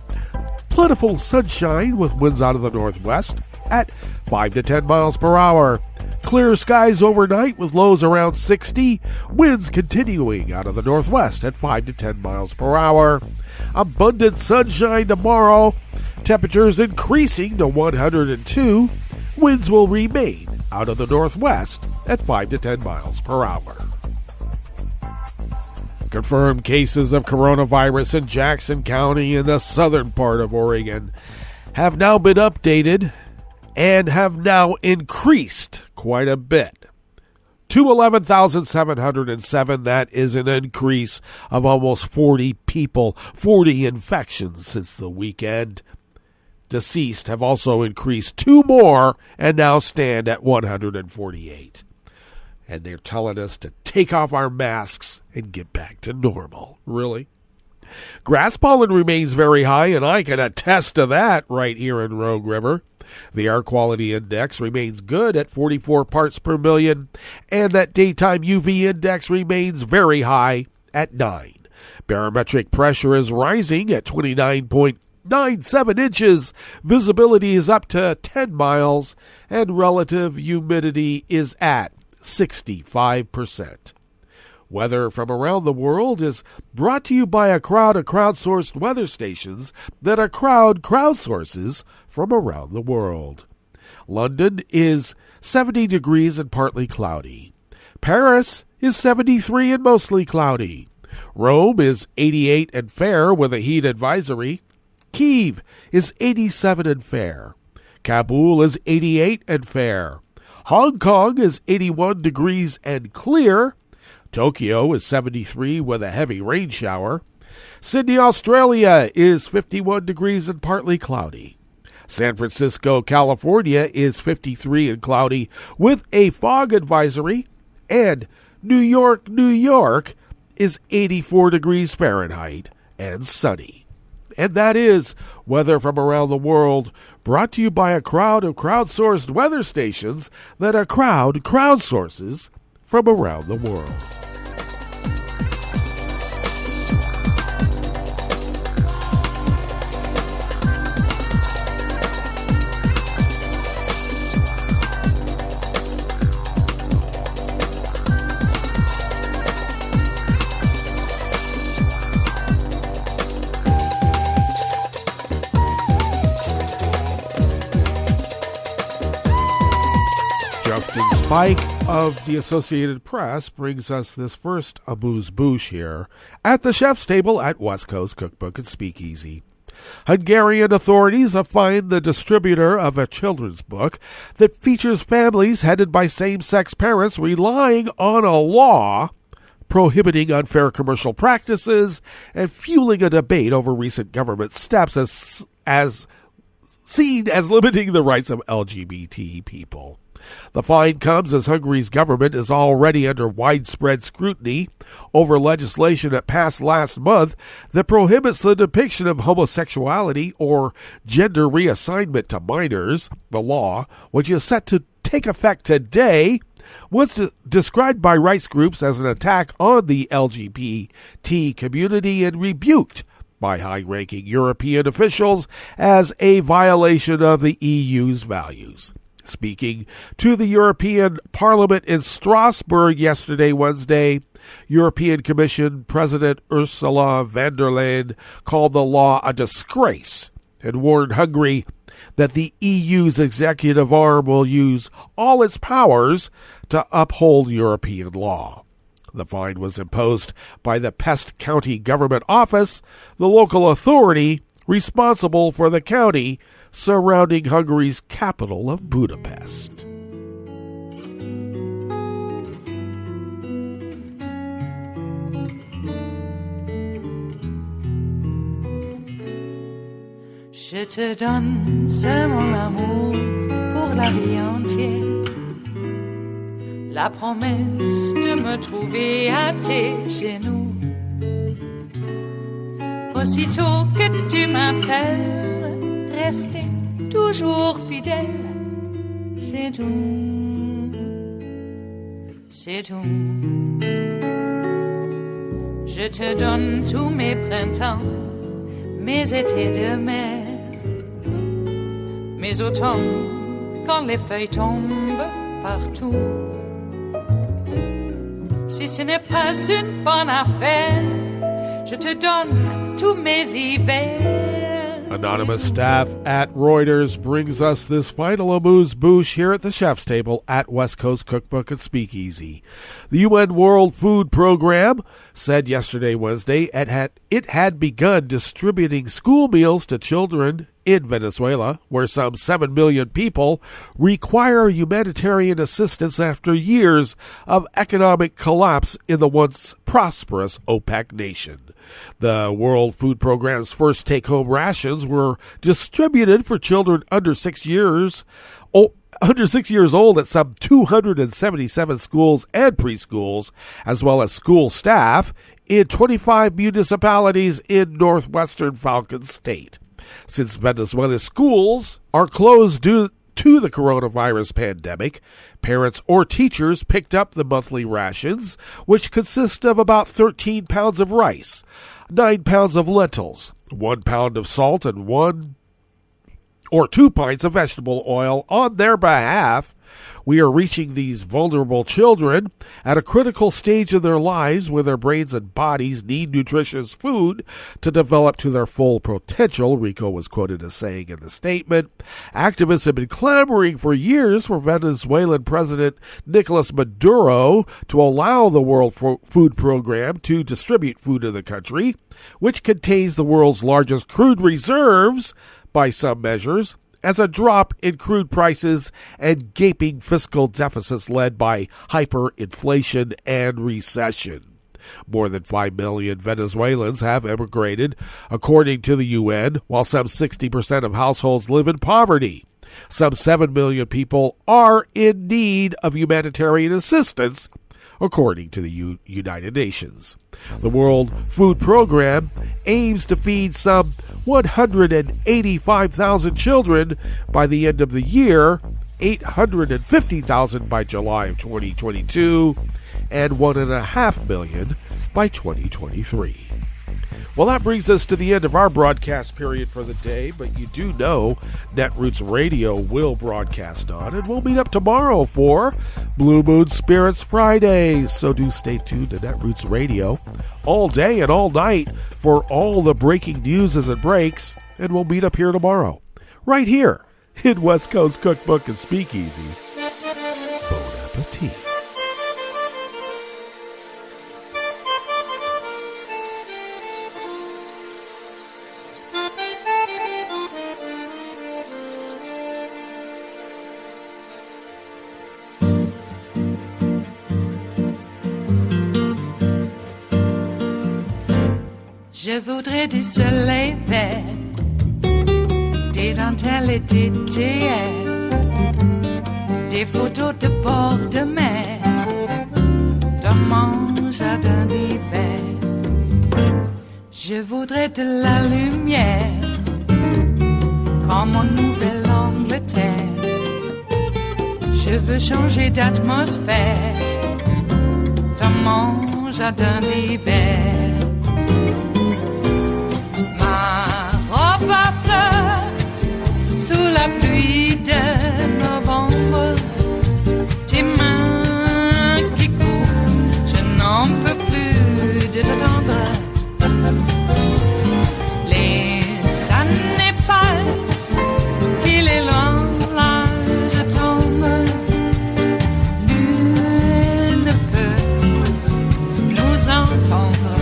Plentiful sunshine with winds out of the northwest at 5 to 10 miles per hour. Clear skies overnight with lows around 60. Winds continuing out of the northwest at 5 to 10 miles per hour. Abundant sunshine tomorrow. Temperatures increasing to 102. Winds will remain out of the northwest at 5 to 10 miles per hour. Confirmed cases of coronavirus in Jackson County in the southern part of Oregon have now been updated and have now increased quite a bit to 11,707. That is an increase of almost 40 people, 40 infections since the weekend. Deceased have also increased 2 more and now stand at 148. And they're telling us to take off our masks and get back to normal. Really? Grass pollen remains very high, and I can attest to that right here in Rogue River. The air quality index remains good at 44 parts per million, and that daytime UV index remains very high at 9. Barometric pressure is rising at 29.97 inches. Visibility is up to 10 miles, and relative humidity is at 65%. Weather from around the world is brought to you by a crowd of crowdsourced weather stations that a crowd crowdsources from around the world. London is 70 degrees and partly cloudy. Paris is 73 and mostly cloudy. Rome is 88 and fair with a heat advisory. Kyiv is 87 and fair. Kabul is 88 and fair. Hong Kong is 81 degrees and clear. Tokyo is 73 with a heavy rain shower. Sydney, Australia is 51 degrees and partly cloudy. San Francisco, California is 53 and cloudy with a fog advisory. And New York, New York is 84 degrees Fahrenheit and sunny. And that is weather from around the world, brought to you by a crowd of crowdsourced weather stations that a crowd crowdsources from around the world. Spike of the Associated Press brings us this first amuse-bouche here at the chef's table at West Coast Cookbook and Speakeasy. Hungarian authorities have fined the distributor of a children's book that features families headed by same-sex parents relying on a law prohibiting unfair commercial practices and fueling a debate over recent government steps as seen as limiting the rights of LGBT people. The fine comes as Hungary's government is already under widespread scrutiny over legislation that passed last month that prohibits the depiction of homosexuality or gender reassignment to minors. The law, which is set to take effect today, was described by rights groups as an attack on the LGBT community and rebuked by high-ranking European officials as a violation of the EU's values. Speaking to the European Parliament in Strasbourg yesterday, Wednesday, European Commission President Ursula von der Leyen called the law a disgrace and warned Hungary that the EU's executive arm will use all its powers to uphold European law. The fine was imposed by the Pest County Government Office, the local authority responsible for the county surrounding Hungary's capital of Budapest. Je te donne ce mon amour pour la vie entière. La promesse de me trouver à tes genoux. Aussitôt que tu m'appelles, rester toujours fidèle. C'est tout, c'est tout. Je te donne tous mes printemps, mes étés de mer, mes automnes quand les feuilles tombent partout. Si ce n'est pas une bonne affaire, je te donne tous mes hivers. Anonymous staff at Reuters brings us this final amuse-bouche here at the chef's table at West Coast Cookbook and Speakeasy. The UN World Food Program said yesterday, Wednesday, it had begun distributing school meals to children in Venezuela, where some 7 million people require humanitarian assistance after years of economic collapse in the once prosperous OPEC nation. The World Food Program's first take-home rations were distributed for children under 6 years old at some 277 schools and preschools, as well as school staff in 25 municipalities in northwestern Falcon State. Since Venezuela's schools are closed due to the coronavirus pandemic, parents or teachers picked up the monthly rations, which consist of about 13 pounds of rice, 9 pounds of lentils, 1 pound of salt, and 1 or 2 pints of vegetable oil on their behalf. We are reaching these vulnerable children at a critical stage of their lives where their brains and bodies need nutritious food to develop to their full potential, Rico was quoted as saying in the statement. Activists have been clamoring for years for Venezuelan President Nicolas Maduro to allow the World Food Program to distribute food in the country, which contains the world's largest crude reserves by some measures, as a drop in crude prices and gaping fiscal deficits led by hyperinflation and recession. More than 5 million Venezuelans have emigrated, according to the UN, while some 60% of households live in poverty. Some 7 million people are in need of humanitarian assistance, according to the United Nations. The World Food Program aims to feed some 185,000 children by the end of the year, 850,000 by July of 2022, and 1.5 million by 2023. Well, that brings us to the end of our broadcast period for the day, but you do know Netroots Radio will broadcast on, and we'll meet up tomorrow for Blue Moon Spirits Fridays. So do stay tuned to Netroots Radio all day and all night for all the breaking news as it breaks, and we'll meet up here tomorrow, right here in West Coast Cookbook and Speakeasy. Bon appetit. Je voudrais du soleil vert, des dentelles et des théières, des photos de bord de mer, dans mon jardin d'hiver. Je voudrais de la lumière, comme en Nouvelle-Angleterre. Je veux changer d'atmosphère, dans mon jardin d'hiver. Ma fleur sous la pluie de novembre, tes mains qui courent, je n'en peux plus de t'attendre. Les années passent, il est loin l'âge tendre, nul ne peut nous entendre.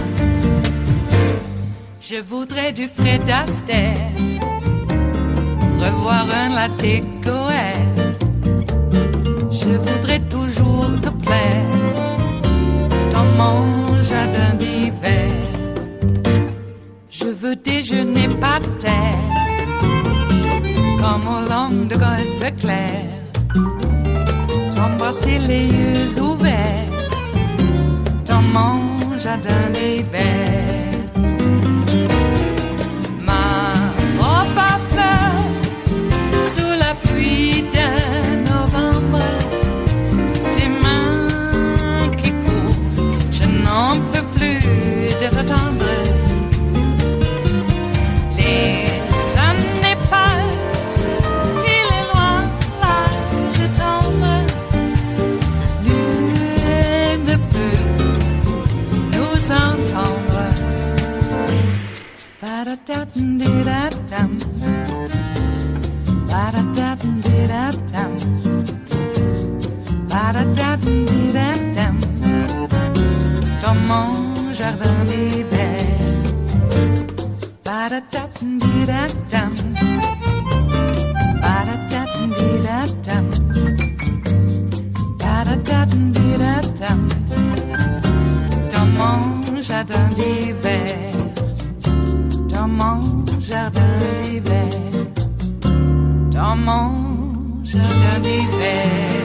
Je voudrais du Fred Astaire, revoir un latte Goël. Je voudrais toujours te plaire, dans mon jardin d'hiver. Je veux déjeuner par terre, comme au long de golfe clair, t'embrasser les yeux ouverts, dans mon jardin d'hiver. Pluie de novembre, tes mains qui courent, je n'en peux plus de t'attendre. Les années passent, il est loin l'âge tendre, nul ne peut nous entendre. Ba-da-da-dum-di-da-dum, ba-da-da-dum-di-da-dum, ba-da-da-dum-di-da-dum, dans mon jardin d'hiver. Ba-da-da-dum-di-da-dum, ba-da-da-dum-di-da-dum, ba-da-da-dum-di-da-dum, dans mon jardin d'hiver, dans mon jardin d'hiver, dans mon jardin d'hiver.